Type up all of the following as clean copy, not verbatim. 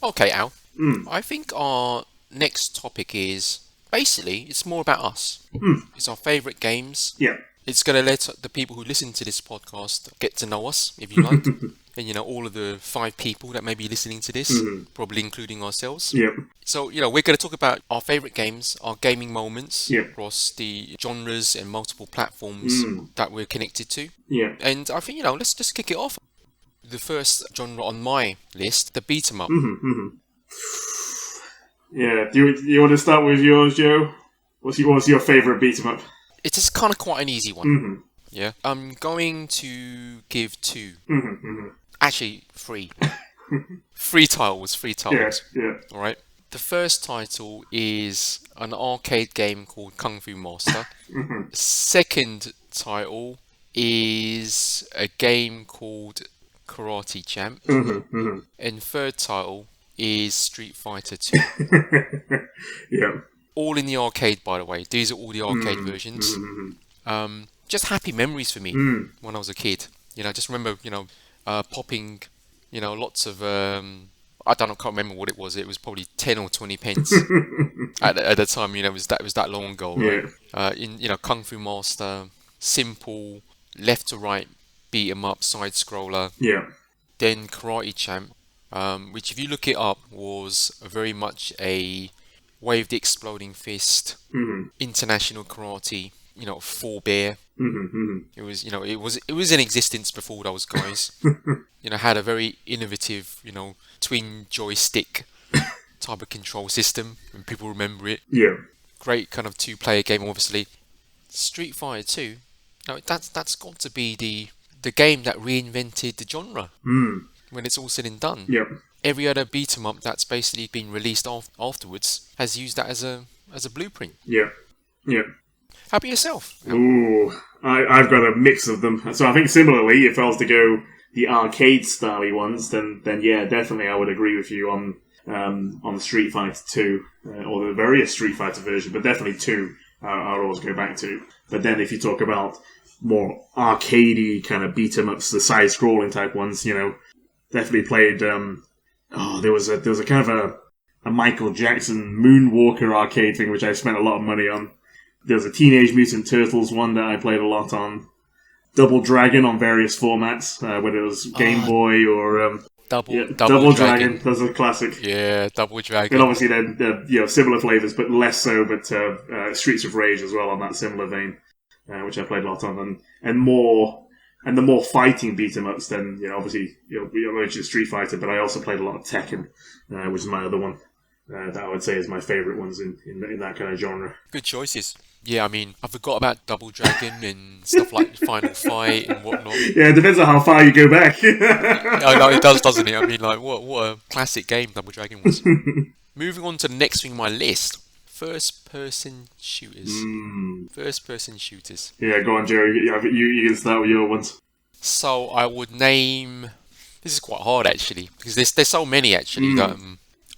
Okay, Al. Mm. I think our next topic is basically it's more about us. It's our favourite games. Yeah. It's going to let the people who listen to this podcast get to know us, if you like. And, all of the 5 people that may be listening to this, probably including ourselves. Yep. So, we're going to talk about our favourite games, our gaming moments Yep. across the genres and multiple platforms that we're connected to. Yeah. And I think, let's just kick it off. The first genre on my list, the beat 'em up. Yeah. Do you want to start with yours, Joe? What's your favourite beat 'em up? It is kind of quite an easy one. Yeah. I'm going to give 2. Actually, 3. 3 titles. Yeah. All right. The first title is an arcade game called Kung Fu Master. Second title is a game called Karate Champ. And third title is Street Fighter 2. Yeah. All in the arcade, by the way. These are all the arcade versions. Just happy memories for me when I was a kid. I just remember, popping, lots of, I can't remember what it was. It was probably 10 or 20 pence at the time. It was that long ago, right? In Kung Fu Master, simple left to right beat 'em up side scroller. Yeah. Then Karate Champ, which if you look it up was very much a wave the exploding fist, international karate. 4-bear. It was, it was in existence before those guys. Had a very innovative, twin joystick type of control system, and people remember it. Yeah. Great kind of 2-player game, obviously. Street Fighter 2. That's got to be the game that reinvented the genre. When it's all said and done. Yep. Every other beat 'em up that's basically been released afterwards has used that as a blueprint. Yeah. Yeah. How about yourself? Ooh, I've got a mix of them. So I think similarly, if I was to go the arcade style ones, then yeah, definitely I would agree with you on Street Fighter 2 or the various Street Fighter version, but definitely 2 I'll always go back to. But then if you talk about more arcadey kind of beat 'em ups, the side scrolling type ones, definitely played. There was a kind of a Michael Jackson Moonwalker arcade thing which I spent a lot of money on. There's a Teenage Mutant Turtles one that I played a lot on. Double Dragon on various formats, whether it was Game Boy or Double Dragon. That's a classic. Yeah, Double Dragon. And obviously then similar flavors, but less so. But Streets of Rage as well on that similar vein, which I played a lot on, and the more fighting beat 'em ups. Then obviously we mentioned Street Fighter, but I also played a lot of Tekken, which is my other one. That I would say is my favourite ones in that kind of genre. Good choices. Yeah, I mean, I forgot about Double Dragon and stuff like Final Fight and whatnot. Yeah, it depends on how far you go back. I know, it does, doesn't it? I mean, like, what a classic game Double Dragon was. Moving on to the next thing on my list. First-person shooters. First-person shooters. Yeah, go on, Jerry. You can start with your ones. So, I would name... This is quite hard, actually, because there's so many, actually, that...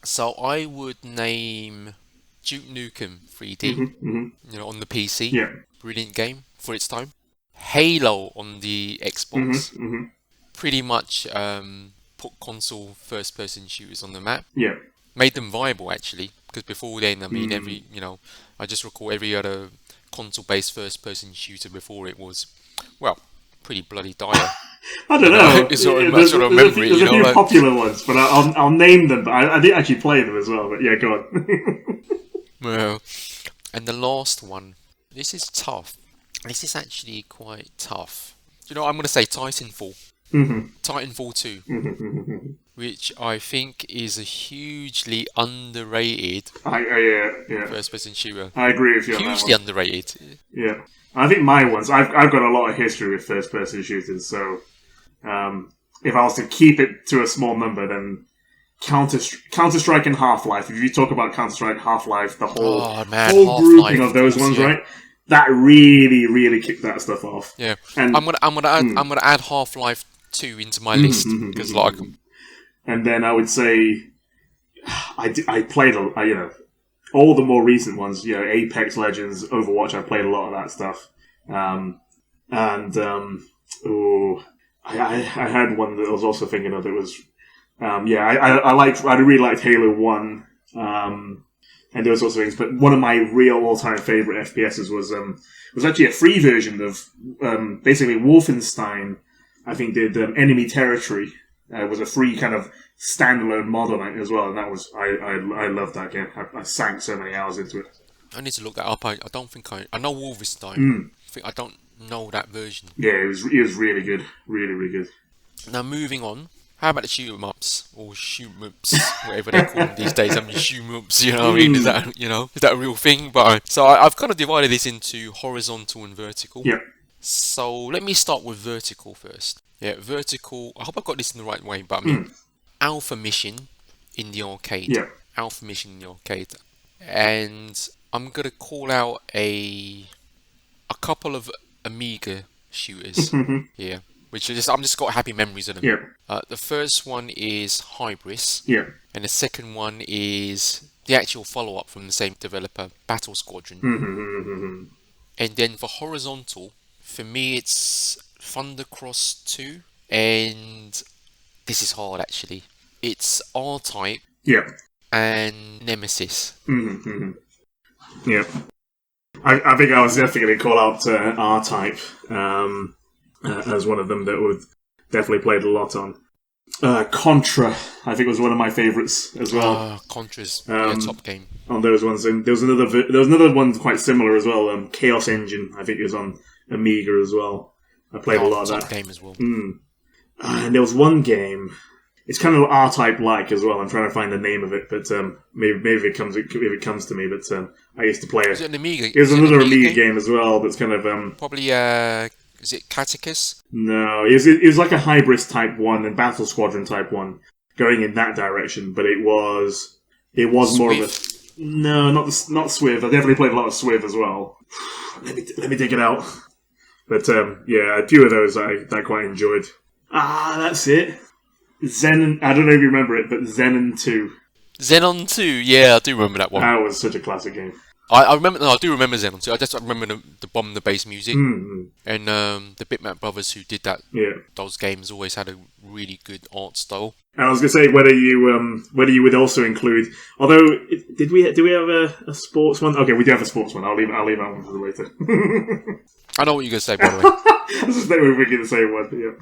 So I would name Duke Nukem 3D, on the PC. Yeah. Brilliant game for its time. Halo on the Xbox. Pretty much put console first-person shooters on the map. Yeah. Made them viable, actually, because before then, I mean, I just recall every other console-based first-person shooter before it was, well, pretty bloody dire. I don't know. It's sort of memory, there's a few popular ones, but I'll name them. But I didn't actually play them as well. But yeah, go on. Well, and the last one. This is tough. This is actually quite tough. I'm going to say Titanfall. Titanfall 2. Which I think is a hugely underrated first-person shooter. I agree with you on that Hugely one. underrated. Yeah. I think my ones, I've got a lot of history with first-person shooters, so if I was to keep it to a small number, then Counter-Strike and Half-Life. If you talk about Counter-Strike, Half-Life, the whole grouping of those ones, right? That really, really kicked that stuff off. Yeah, and I'm gonna add Half-Life 2 into my list because And then I would say I played all the more recent ones, Apex Legends, Overwatch. I played a lot of that stuff. I had one that I was also thinking of that was I really liked Halo 1, and those sorts of things. But one of my real all-time favorite FPSs was actually a free version of basically Wolfenstein. I think did Enemy Territory. Was a free kind of standalone mod on it as well, and that was I loved that game. I sank so many hours into it. I need to look that up. I don't think I know Wolfenstein. I don't know that version. Yeah, it was really good, really good. Now moving on. How about the shoot 'em ups or shoot 'em ups, whatever they call them these days? I mean, shoot 'em ups. You know what I mean? Is that a real thing? But so I've kind of divided this into horizontal and vertical. Yeah. So let me start with vertical first. Yeah, vertical. I hope I got this in the right way. But I mean, Alpha Mission in the arcade. Yeah. Alpha Mission in the arcade, and I'm gonna call out a couple of Amiga shooters. Yeah. Which is I'm just got happy memories of them. Yeah. The first one is Hybris. Yeah. And the second one is the actual follow-up from the same developer, Battle Squadron. And then for horizontal, for me it's Thundercross 2. And this is hard actually. It's R-Type. Yeah. And Nemesis. Yeah. I think I was definitely going to call out R-Type. As one of them that would definitely played a lot on. Contra, I think, was one of my favourites as well. Contra's top game on those ones, and there was another one quite similar as well. Chaos Engine, I think, it was on Amiga as well. I played a lot of that. Top game as well. And there was one game. It's kind of R-Type like as well. I'm trying to find the name of it, but maybe if it comes to me. But I used to play it. Was it an Amiga? It was another Amiga game as well. That's kind of probably. Is it Catechus? No, it was like a Hybris type one and Battle Squadron type one, going in that direction. But it was more of a not Swiv. I definitely played a lot of Swiv as well. Let me dig it out. But yeah, a few of those I quite enjoyed. That's it. Xenon. I don't know if you remember it, but Xenon 2. Xenon 2, yeah, I do remember that one. That was such a classic game. I do remember Xenon 2. I remember the bomb the bass music. And the Bitmap brothers who did that. Yeah. Those games always had a really good art style. And I was going to say whether you would also include. Although, did we have a sports one? Okay, we do have a sports one. I'll leave that one for later. I know what you're going to say, by the way. I was just thinking we were the same one. Yeah.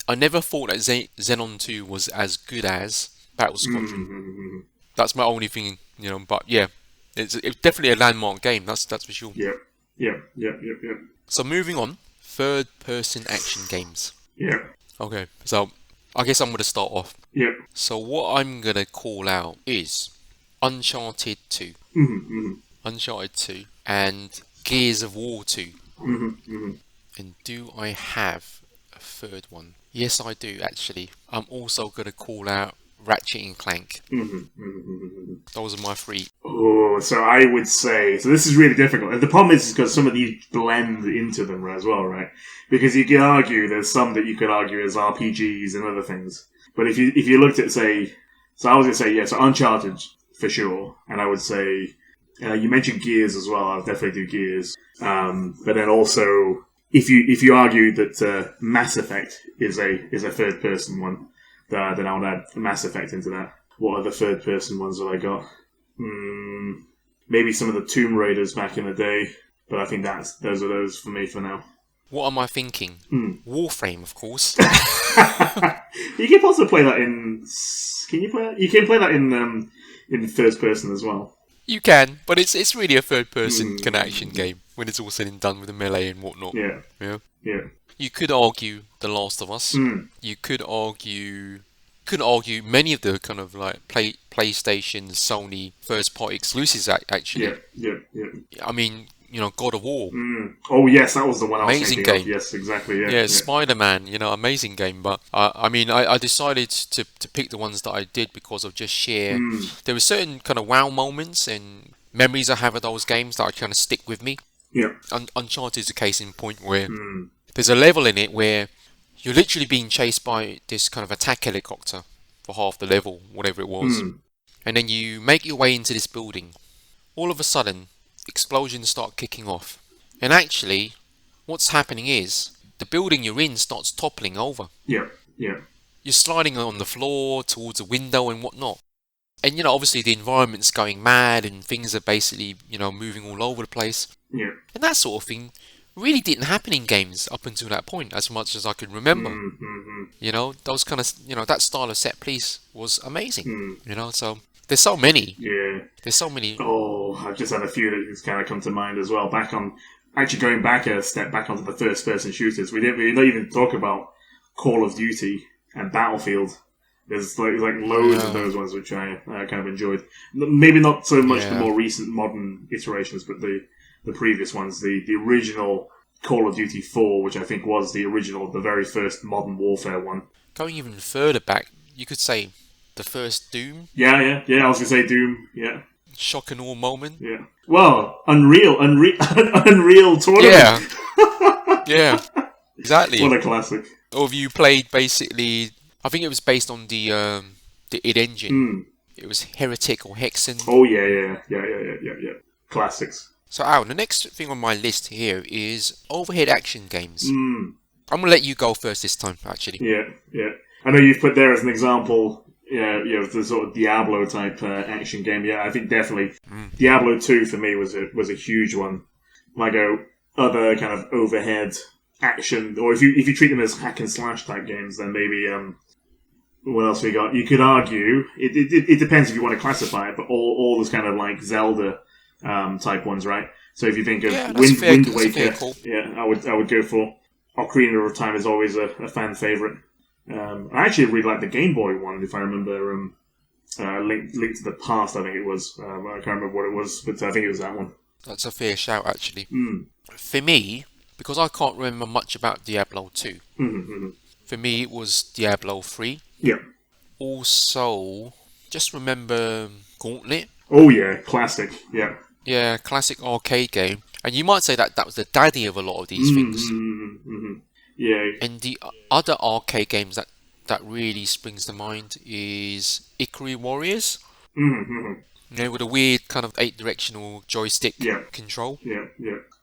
I never thought that Xenon 2 was as good as Battle Squadron. That's my only thing, But yeah. It's definitely a landmark game, that's for sure. Yeah. So moving on, third-person action games. Yeah. Okay, so I guess I'm going to start off. Yeah. So what I'm going to call out is Uncharted 2. Uncharted 2 and Gears of War 2. And do I have a third one? Yes, I do, actually. I'm also going to call out Ratchet and Clank. Those are my three. Oh, so I would say... So this is really difficult. The problem is because some of these blend into them as well, right? Because you can argue, there's some that you could argue as RPGs and other things. But if you looked at, say... So I was going to say, yeah, so Uncharted, for sure. And I would say... you mentioned Gears as well. I'll definitely do Gears. But then also, if you argue that Mass Effect is a third-person one, then I would add Mass Effect into that. What other third-person ones have I got? Maybe some of the Tomb Raiders back in the day, but I think those are those for me for now. What am I thinking? Warframe, of course. You can also play that in... Can you play that? You can play that in first person as well. You can, but it's really a third-person kind of action game when it's all said and done with the melee and whatnot. Yeah. You could argue The Last of Us. You could argue many of the kind of like PlayStation, Sony first-party exclusives. Actually, yeah. I mean, God of War. Oh yes, that was the one. Amazing game. Yes, exactly. Yeah. Spider-Man. Amazing game. But I decided to pick the ones that I did because of just sheer. There were certain kind of wow moments and memories I have of those games that kind of stick with me. Yeah. Uncharted is a case in point where there's a level in it where you're literally being chased by this kind of attack helicopter for half the level, whatever it was. And then you make your way into this building. All of a sudden, explosions start kicking off. And actually, what's happening is, the building you're in starts toppling over. Yeah. you're sliding on the floor towards a window and whatnot. And, obviously the environment's going mad and things are basically, moving all over the place. Yeah. And that sort of thing really didn't happen in games up until that point, as much as I can remember. Those kind of, that style of set piece was amazing. So there's so many. Yeah. There's so many. Oh, I've just had a few that kind of come to mind as well. Actually going back a step back onto the first-person shooters, we didn't even talk about Call of Duty and Battlefield. There's like loads of those ones which I kind of enjoyed. Maybe not so much the more recent modern iterations, but the previous ones. The original Call of Duty 4, which I think was the very first Modern Warfare one. Going even further back, you could say the first Doom. Yeah. I was gonna say Doom. Yeah. Shock and awe moment. Yeah. Well, Unreal Tournament. Yeah. Exactly. What a classic. Or have you played basically? I think it was based on the id engine. It was Heretic or Hexen. Oh yeah. Classics. So Al, the next thing on my list here is overhead action games. I'm gonna let you go first this time, actually. Yeah. I know you've put there as an example, the sort of Diablo type action game. Yeah, I think definitely Diablo 2 for me was a huge one. Like other kind of overhead action, or if you treat them as hack and slash type games, then maybe what else we got? You could argue it depends if you want to classify it, but all those kind of like Zelda type ones, right? So if you think of Wind Waker, I would go for Ocarina of Time is always a fan favorite. I actually really like the Game Boy one, if I remember. Link to the Past, I think it was. I can't remember what it was, but I think it was that one. That's a fair shout, actually. For me, because I can't remember much about Diablo 2, for me it was Diablo 3. Yeah. Also, just remember Gauntlet. Oh yeah, classic. Yeah. Yeah, classic arcade game. And you might say that was the daddy of a lot of these things. Yeah. And the other arcade games that really springs to mind is Hickory Warriors. With a weird kind of 8-directional joystick control. Yeah.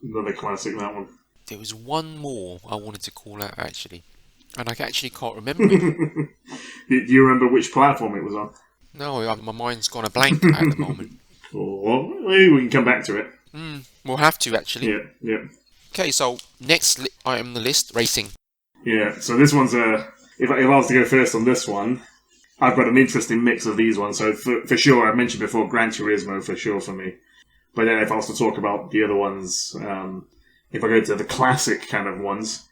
Another classic, that one. There was one more I wanted to call out, actually. And I actually can't remember it. Do you remember which platform it was on? No, my mind's gone a blank at the moment. Well, maybe we can come back to it. We'll have to, actually. Yeah. Okay, so next item on the list, racing. Yeah, so this one's if I was to go first on this one, I've got an interesting mix of these ones. So for sure, I mentioned before, Gran Turismo for sure for me. But then if I was to talk about the other ones, if I go to the classic kind of ones,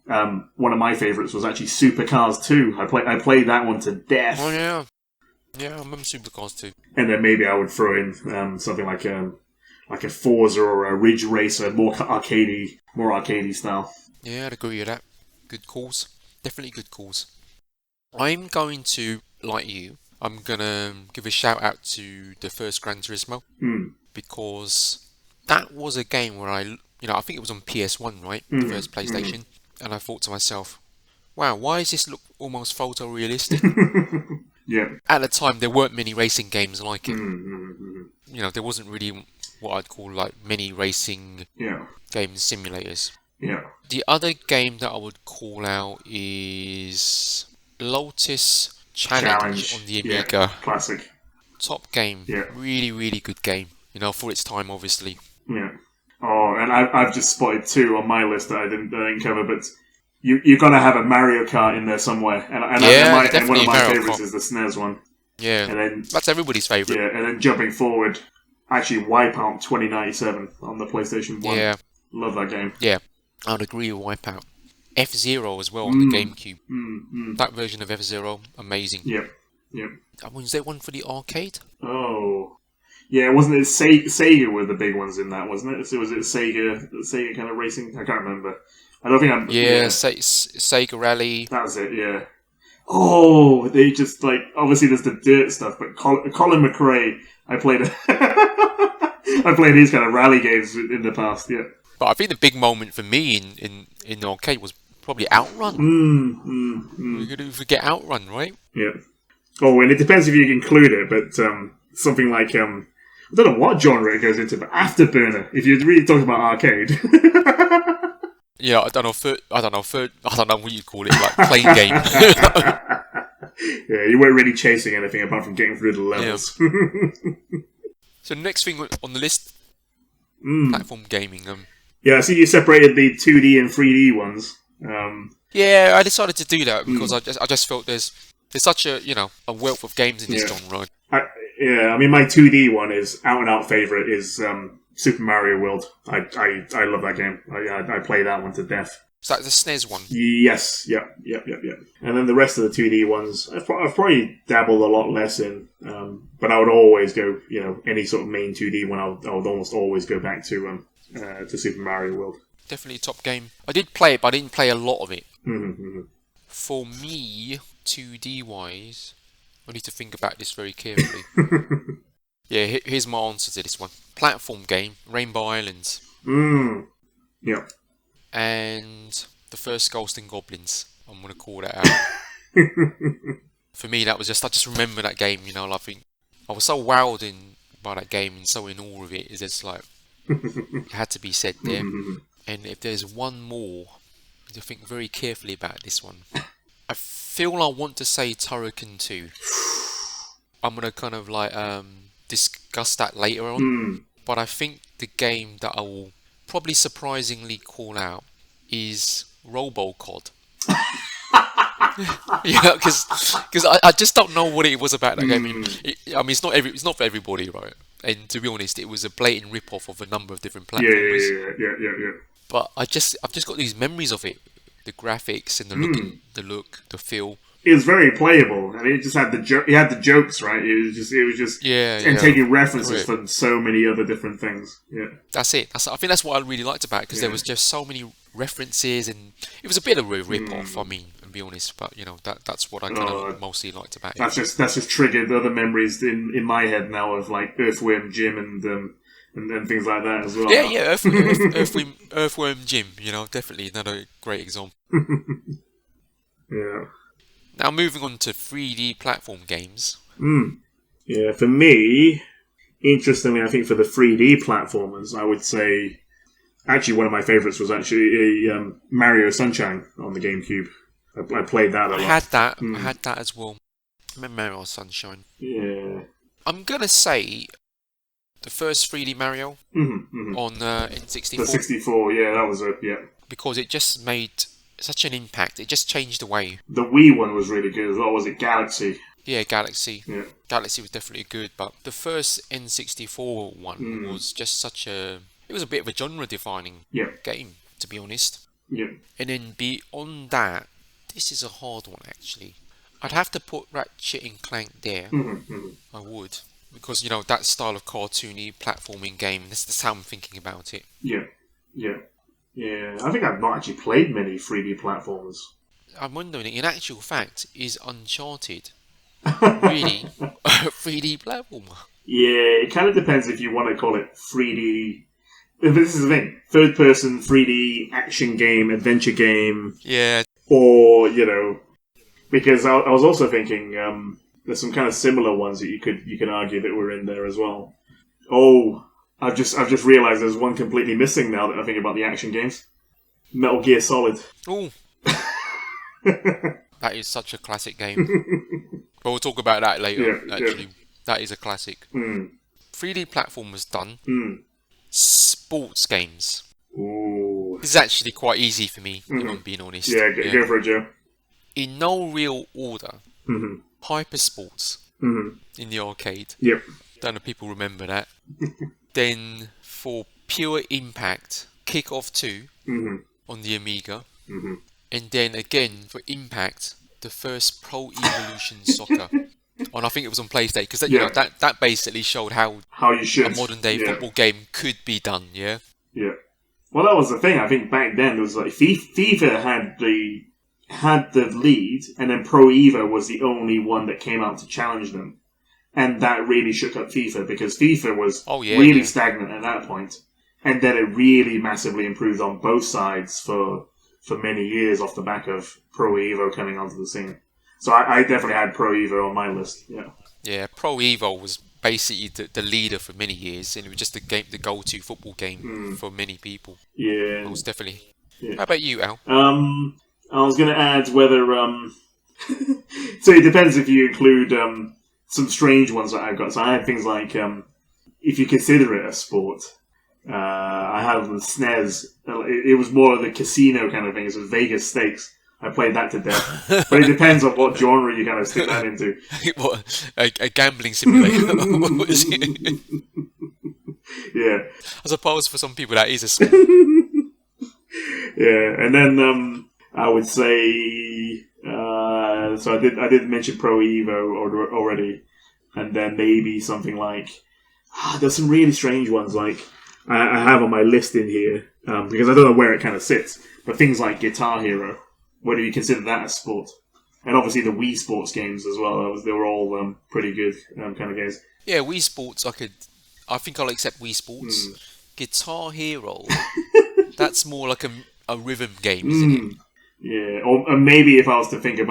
one of my favourites was actually Supercars 2. I played that one to death. Oh yeah. Yeah, I remember Supercars 2. And then maybe I would throw in something like a Forza or a Ridge Racer, more arcadey style. Yeah, I'd agree with that. Good calls. Definitely good calls. I'm going to, like you, I'm going to give a shout out to the first Gran Turismo. Because that was a game where I think it was on PS1, right? The first PlayStation. And I thought to myself, wow, why does this look almost photorealistic? Yeah. At the time, there weren't many racing games like it. There wasn't really what I'd call like mini racing game simulators. Yeah. The other game that I would call out is Lotus Challenge on the Amiga. Yeah. Classic. Top game. Yeah. Really, really good game. For its time, obviously. Yeah. Oh, and I've just spotted two on my list that I didn't cover, but you've got to have a Mario Kart in there somewhere. And one of my favourites is the SNES one. Yeah. And then that's everybody's favourite. Yeah, and then jumping forward, actually Wipeout 2097 on the PlayStation 1. Yeah. Love that game. Yeah, I'd agree with Wipeout. F-Zero as well on the GameCube. That version of F-Zero, amazing. Yep. Was there one for the arcade? Oh. Yeah, wasn't it Sega were the big ones in that, wasn't it? So was it Sega kind of racing? I can't remember. I don't think I'm... Yeah, Sega Rally. That was it, yeah. Oh, they just, obviously there's the dirt stuff, but Colin McRae, I played these kind of rally games in the past, yeah. But I think the big moment for me in the arcade was probably Outrun. We could forget Outrun, right? Yeah. Oh, and it depends if you include it, but something like, I don't know what genre it goes into, but Afterburner, if you're really talking about arcade. Yeah, I don't know what you'd call it, like playing game. Yeah, you weren't really chasing anything apart from getting through the levels. Yeah. So the next thing on the list, platform gaming. Yeah, I see you separated the 2D and 3D ones. Yeah, I decided to do that because I just felt there's such a a wealth of games in this genre. I mean, my 2D one is out and out favorite is Super Mario World. I love that game. I play that one to death. Is that the SNES one? Yes, yep. And then the rest of the 2D ones, I've probably dabbled a lot less in, but I would always go, any sort of main 2D one, I would almost always go back to Super Mario World. Definitely a top game. I did play it, but I didn't play a lot of it. Mm-hmm. For me, 2D wise, I need to think about this very carefully. Yeah, here's my answer to this one. Platform game, Rainbow Islands. Yep. And the first Ghosts and Goblins. I'm going to call that out. For me, that was I just remember that game, I think I was so wowed by that game and so in awe of it. It's just like, it had to be said there. And if there's one more, I need to think very carefully about this one. I feel I want to say Turrican 2. I'm going to kind of like discuss that later on. But I think the game that I will probably surprisingly call out is Robocod. Yeah, because I just don't know what it was about that game. I mean, it's not for everybody, right? And to be honest, it was a blatant rip-off of a number of different platformers. Yeah. But I've just got these memories of it, the graphics and the look, the feel. It was very playable, and it just had the jokes, right? It was just taking references from so many other different things. Yeah, that's it. I think that's what I really liked about it because there was just so many references, and it was a bit of a rip-off. I mean, to be honest, but that's what I kind of mostly liked about it. That's just triggered other memories in my head now of like Earthworm Jim and things like that as well. Yeah, Earthworm Jim. Definitely another great example. Yeah. Now moving on to 3D platform games. Yeah, for me, interestingly, I think for the 3D platformers, I would say actually one of my favourites was actually Mario Sunshine on the GameCube. I played that a lot. I had that as well. I remember Mario Sunshine. Yeah. I'm gonna say the first 3D Mario on N64. The 64, yeah, that was it. Yeah. Because it just made such an impact. It just changed the way. The Wii one was really good as well. Was it Galaxy? Yeah, Galaxy. Yeah. Galaxy was definitely good, but the first N64 one was just it was a bit of a genre-defining game, to be honest. Yeah. And then beyond that, this is a hard one actually. I'd have to put Ratchet and Clank there. I would. Because, that style of cartoony platforming game, that's how I'm thinking about it. Yeah. Yeah, I think I've not actually played many 3D platformers. I'm wondering, in actual fact, is Uncharted really a 3D platformer? Yeah, it kind of depends if you want to call it 3D. This is the thing: third-person 3D action game, adventure game. Yeah. Or because I was also thinking there's some kind of similar ones that you could argue that were in there as well. Oh. I've just realised there's one completely missing now that I think about the action games. Metal Gear Solid. Oh, that is such a classic game. But we'll talk about that later. Actually, that is a classic. 3D platform was done. Sports games. Ooh. This is actually quite easy for me, if I'm being honest. Yeah, go for it, Joe. In no real order, Hyper Sports in the arcade. Yep. Don't know if people remember that. Then for pure impact, Kick-Off 2 on the Amiga. And then again for impact, the first Pro Evolution Soccer. And I think it was on PlayStation because that basically showed how you should. A modern day football game could be done. Yeah. Yeah. Well, that was the thing. I think back then it was like FIFA had the lead, and then Pro Evo was the only one that came out to challenge them. And that really shook up FIFA because FIFA was really stagnant at that point. And then it really massively improved on both sides for many years off the back of Pro Evo coming onto the scene. So I definitely had Pro Evo on my list, yeah. Yeah, Pro Evo was basically the leader for many years, and it was just the go-to football game for many people. Yeah. It was definitely... Yeah. How about you, Al? I was going to add whether So it depends if you include some strange ones that I've got. So I had things like, if you consider it a sport, I had on the SNES. It was more of the casino kind of thing. It was Vegas Stakes. I played that to death. But it depends on what genre you kind of stick that into. What, a gambling simulator? What is it? Yeah. I suppose for some people that is a sport. Yeah, and then I would say so I did mention Pro Evo already, and then maybe something like there's some really strange ones like I have on my list in here because I don't know where it kind of sits, but things like Guitar Hero, whether you consider that a sport, and obviously the Wii Sports games as well. They were all pretty good kind of games. Yeah, Wii Sports. I think I'll accept Wii Sports. Guitar Hero. That's more like a rhythm game, isn't it? Yeah, or maybe if I was to think of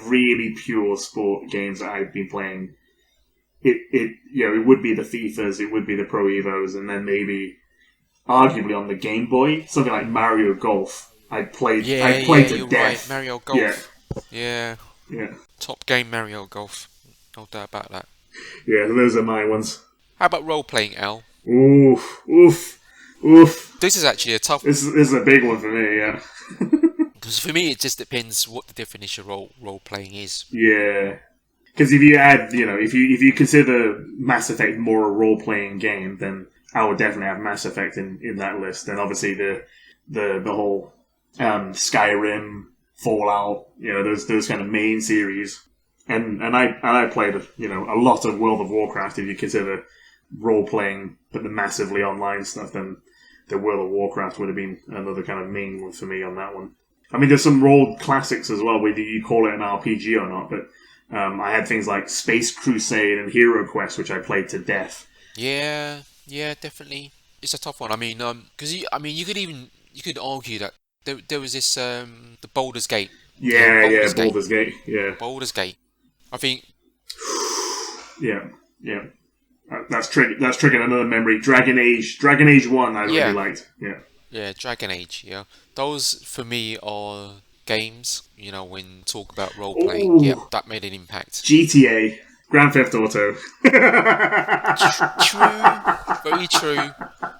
really pure sport games that I've been playing, it would be the FIFAs, it would be the Pro Evos, and then maybe arguably on the Game Boy, something like Mario Golf. I played to death. Right. Mario Golf. Yeah. Top game Mario Golf. No doubt about that. Yeah, those are my ones. How about role playing, Al? Oof. This is actually a tough. This is a big one for me. Yeah. Because for me, it just depends what the definition of role playing is. Yeah. Because if you add, if you consider Mass Effect more a role playing game, then I would definitely have Mass Effect in that list. And obviously the whole Skyrim, Fallout, those kind of main series. And I played a lot of World of Warcraft. If you consider role playing, but the massively online stuff, then the World of Warcraft would have been another kind of main one for me on that one. I mean, there's some role classics as well, whether you call it an RPG or not. But I had things like Space Crusade and Hero Quest, which I played to death. Yeah, definitely. It's a tough one. I mean, because you could argue that there was this the Baldur's Gate. Baldur's Gate. Yeah, Baldur's Gate. I think. Yeah. That's triggering another memory. Dragon Age 1 I really liked. Yeah, Dragon Age, yeah. Those for me are games, when talk about role playing, that made an impact. GTA, Grand Theft Auto. True, very true.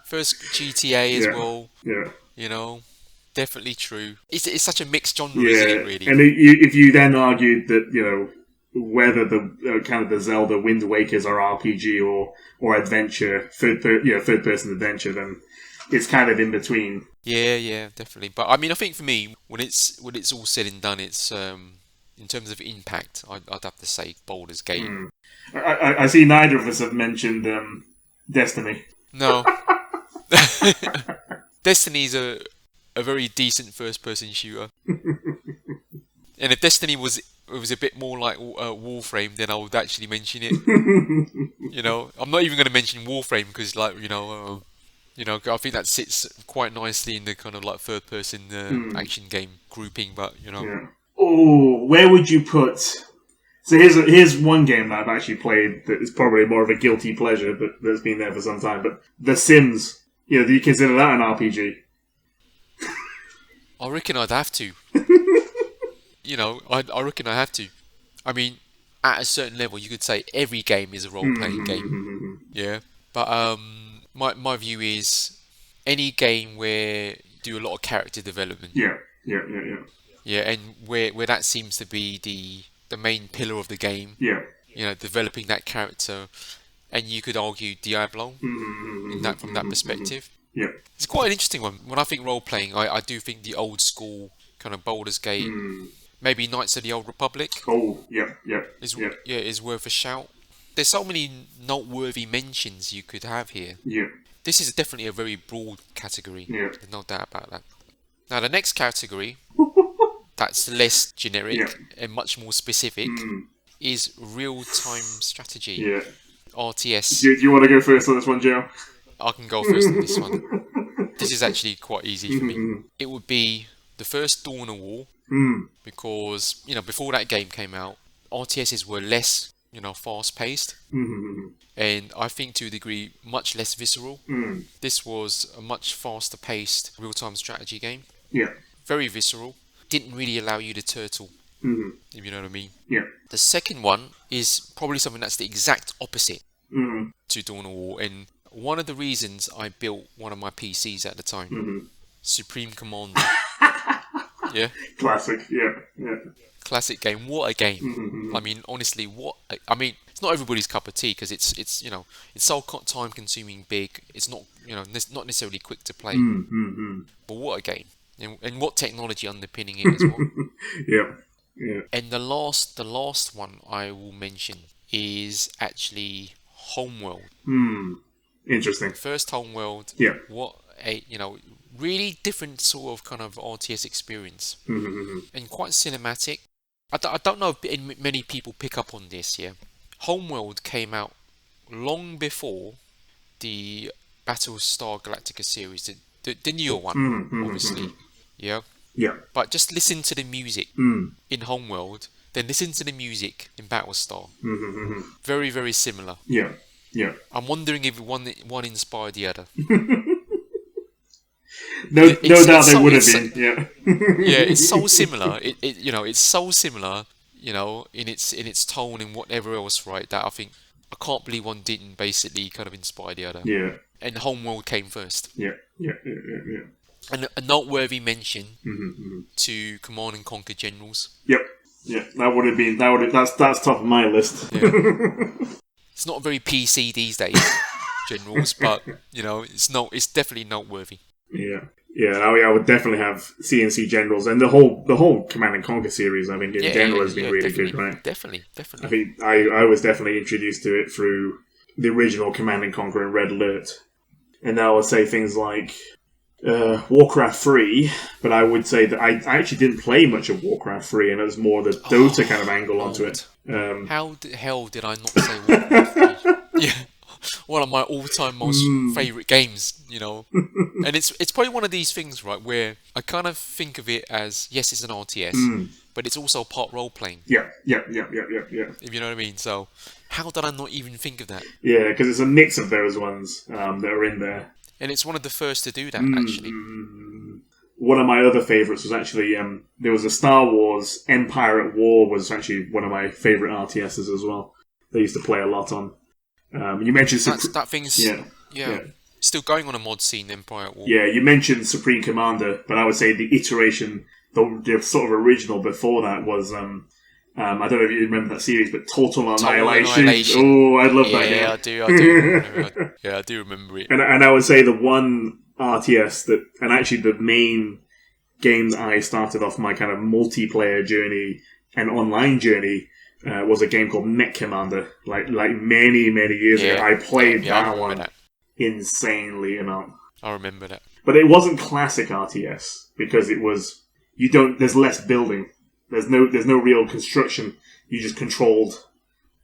First GTA as well. Yeah. Definitely true. It's such a mixed genre, isn't it, really? And if you then argued that, whether the kind of the Zelda Wind Wakers are RPG or adventure, third person adventure, then it's kind of in between. Yeah, definitely. But I mean, I think for me, when it's all said and done, it's in terms of impact, I'd have to say Baldur's Gate. I see neither of us have mentioned Destiny. No. Destiny's a very decent first person shooter. And if Destiny was a bit more like Warframe, then I would actually mention it. I'm not even going to mention Warframe because, I think that sits quite nicely in the kind of like third-person action game grouping. But Yeah. Oh, where would you put? So here's one game that I've actually played that is probably more of a guilty pleasure, but that's been there for some time. But The Sims. Do you consider that an RPG? I reckon I'd have to. I reckon I have to. I mean, at a certain level, you could say every game is a role-playing game. Yeah. But my view is any game where you do a lot of character development. Yeah. Yeah, and where that seems to be the main pillar of the game. Yeah. Developing that character, and you could argue Diablo from that perspective. Yeah. It's quite an interesting one. When I think role-playing, I do think the old school kind of Baldur's Gate. Maybe Knights of the Old Republic. Oh, yeah. Is worth a shout. There's so many noteworthy mentions you could have here. Yeah. This is definitely a very broad category. Yeah. There's no doubt about that. Now, the next category, that's less generic and much more specific, is real-time strategy. Yeah. RTS. Do you want to go first on this one, Joe? I can go first on this one. This is actually quite easy for me. It would be the first Dawn of War. Because, before that game came out, RTSs were less, fast-paced. And I think to a degree, much less visceral. This was a much faster-paced real-time strategy game. Yeah. Very visceral. didn't really allow you to turtle, Mm-hmm. if you know what I mean. Yeah. The second one is probably something that's the exact opposite Mm-hmm. to Dawn of War, and one of the reasons I built one of my PCs at the time, Mm-hmm. Supreme Commander. Yeah, Classic. Yeah. Yeah. classic game. What a game! Mm-hmm. I mean, honestly, I mean, it's not everybody's cup of tea because it's you know it's so time consuming, big. It's not not necessarily quick to play, Mm-hmm. but what a game! And what technology underpinning it as well. Yeah. Yeah. And the last one I will mention is actually Homeworld. Interesting. First Homeworld. Yeah. What a really different sort of kind of RTS experience, Mm-hmm. and quite cinematic. I don't know if many people pick up on this. Yeah, Homeworld came out long before the Battlestar Galactica series, the newer one, obviously. Yeah. Yeah. But just listen to the music in Homeworld, then listen to the music in Battlestar. Very, very similar. Yeah. Yeah. I'm wondering if one inspired the other. No doubt they would have been. Yeah. Yeah, it's so similar. It's so similar. In its tone and whatever else, right? That I think I can't believe one didn't basically kind of inspire the other. Yeah. And Homeworld came first. Yeah. Yeah. Yeah. Yeah. Yeah. And a noteworthy mention to Command and Conquer Generals. Yep. Yeah. That would have been. That's top of my list. Yeah. It's not very PC these days, Generals, but it's definitely noteworthy. Yeah. Yeah, I would definitely have CNC Generals, and the whole Command and Conquer series. I think in general has been really good, right? Definitely. I think I was definitely introduced to it through the original Command and Conquer and Red Alert, and now I would say things like Warcraft 3, but I would say that I actually didn't play much of Warcraft 3, and it was more the Dota kind of angle onto it. How the hell did I not say Warcraft 3? Yeah. One of my all-time most favourite games, and it's probably one of these things, right, where I kind of think of it as, yes, it's an RTS, but it's also part role-playing. Yeah. If you know what I mean. So, how did I not even think of that? Yeah, because it's a mix of those ones that are in there. And it's one of the first to do that, actually. One of my other favourites was actually, there was a Star Wars Empire at War was actually one of my favourite RTSs as well. They used to play a lot on. You mentioned that thing's still going on a mod scene, Empire at War. Yeah, you mentioned Supreme Commander, but I would say the iteration, the sort of original before that was I don't know if you remember that series, but Total Annihilation. Oh, I love that game. Yeah, I do. I do remember it. And I would say the one RTS that, and actually the main games I started off my kind of multiplayer journey and online journey. Was a game called Mech Commander, like many years ago. I played that one insanely amount. I remember that, but it wasn't classic RTS because it was There's less building. There's no real construction. You just controlled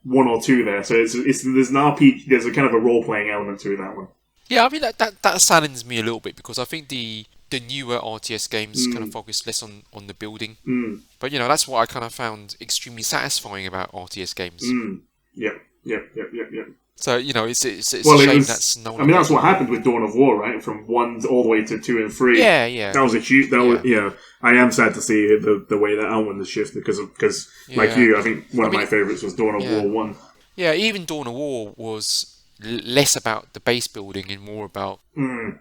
one or two there. So there's an RPG. There's a kind of a role playing element to that one. Yeah, I mean that saddens me a little bit because I think the newer RTS games kind of focus less on the building. But that's what I kind of found extremely satisfying about RTS games. Yep. So it's a shame that's no. I mean, that's what happened with Dawn of War, right? From 1 all the way to 2 and 3. Yeah. That was a huge. I am sad to see the way that one has shifted because like you, I think one of my favourites was Dawn of War 1. Yeah, even Dawn of War was less about the base building and more about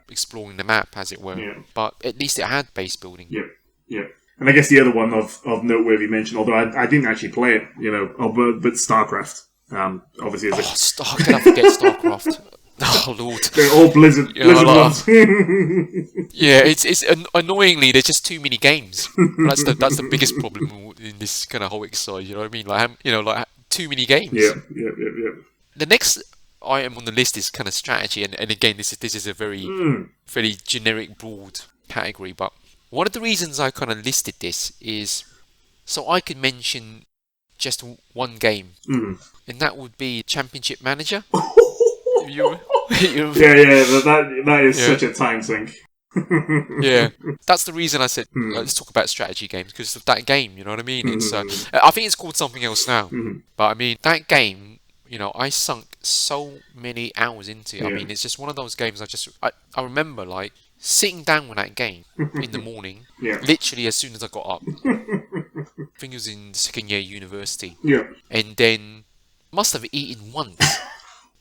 exploring the map, as it were. Yeah. But at least it had base building. Yeah. And I guess the other one of noteworthy mention, although I didn't actually play it, but StarCraft. Obviously, can I forget StarCraft? Oh Lord! They're all Blizzard ones. Yeah, it's annoyingly there's just too many games. That's the biggest problem in this kind of whole exercise. You know what I mean? Like too many games. Yeah. The next item on the list is kind of strategy, and again, this is a very very generic, broad category. But one of the reasons I kind of listed this is so I could mention just one game, and that would be Championship Manager. That is such a time sink. Yeah, that's the reason I said let's talk about strategy games because of that game. You know what I mean? It's I think it's called something else now, but I mean that game. I sunk so many hours into it. I mean, it's just one of those games I remember like sitting down with that game in the morning, Yeah. literally as soon as I got up. I think it was in second year university. Yeah. And then must have eaten once,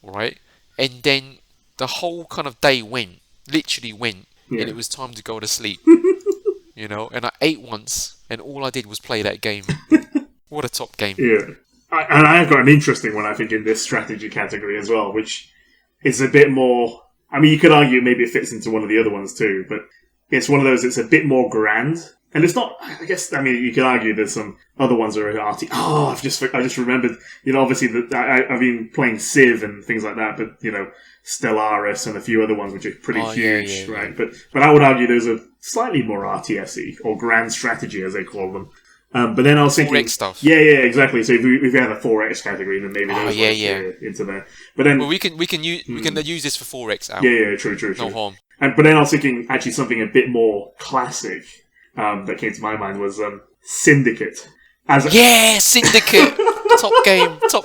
right? And then the whole kind of day literally went, Yeah. and it was time to go to sleep. You know, and I ate once, and all I did was play that game. What a top game. Yeah. And I've got an interesting one, I think, in this strategy category as well, which is a bit more... I mean, you could argue maybe it fits into one of the other ones too, but it's one of those that's a bit more grand. And it's not... I guess, I mean, you could argue there's some other ones that are arty. Oh, I just remembered, you know, obviously that I've been playing Civ and things like that, but, you know, Stellaris and a few other ones which are pretty huge, right? Yeah. But I would argue those are slightly more RTS-y, or grand strategy, as they call them. But then I was thinking... 4X stuff. Yeah, exactly. So if we had a 4X category, then maybe those into there. But then... Well, we can use this for 4X out. Yeah, true. No harm. But then I was thinking, actually, something a bit more classic that came to my mind was Syndicate. Syndicate! Top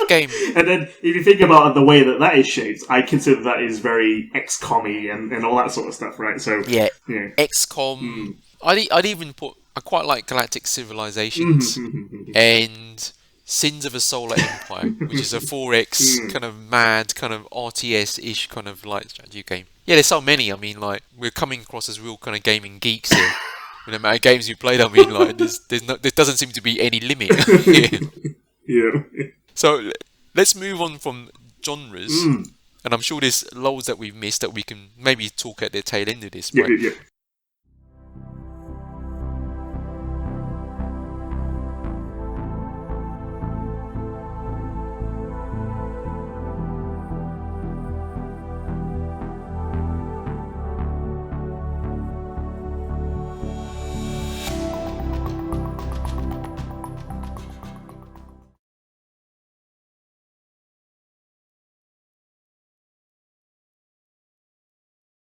game. And then, if you think about the way that is shaped, I consider that is very XCOM-y and all that sort of stuff, right? So yeah. XCOM. I'd even put... I quite like Galactic Civilizations and Sins of a Solar Empire, which is a 4X kind of mad, kind of RTS-ish kind of like strategy game. Yeah, there's so many. I mean, like, we're coming across as real kind of gaming geeks here. No matter games you played, I mean, like, there doesn't seem to be any limit. Yeah. So let's move on from genres, and I'm sure there's loads that we've missed that we can maybe talk at the tail end of this. Right? Yeah.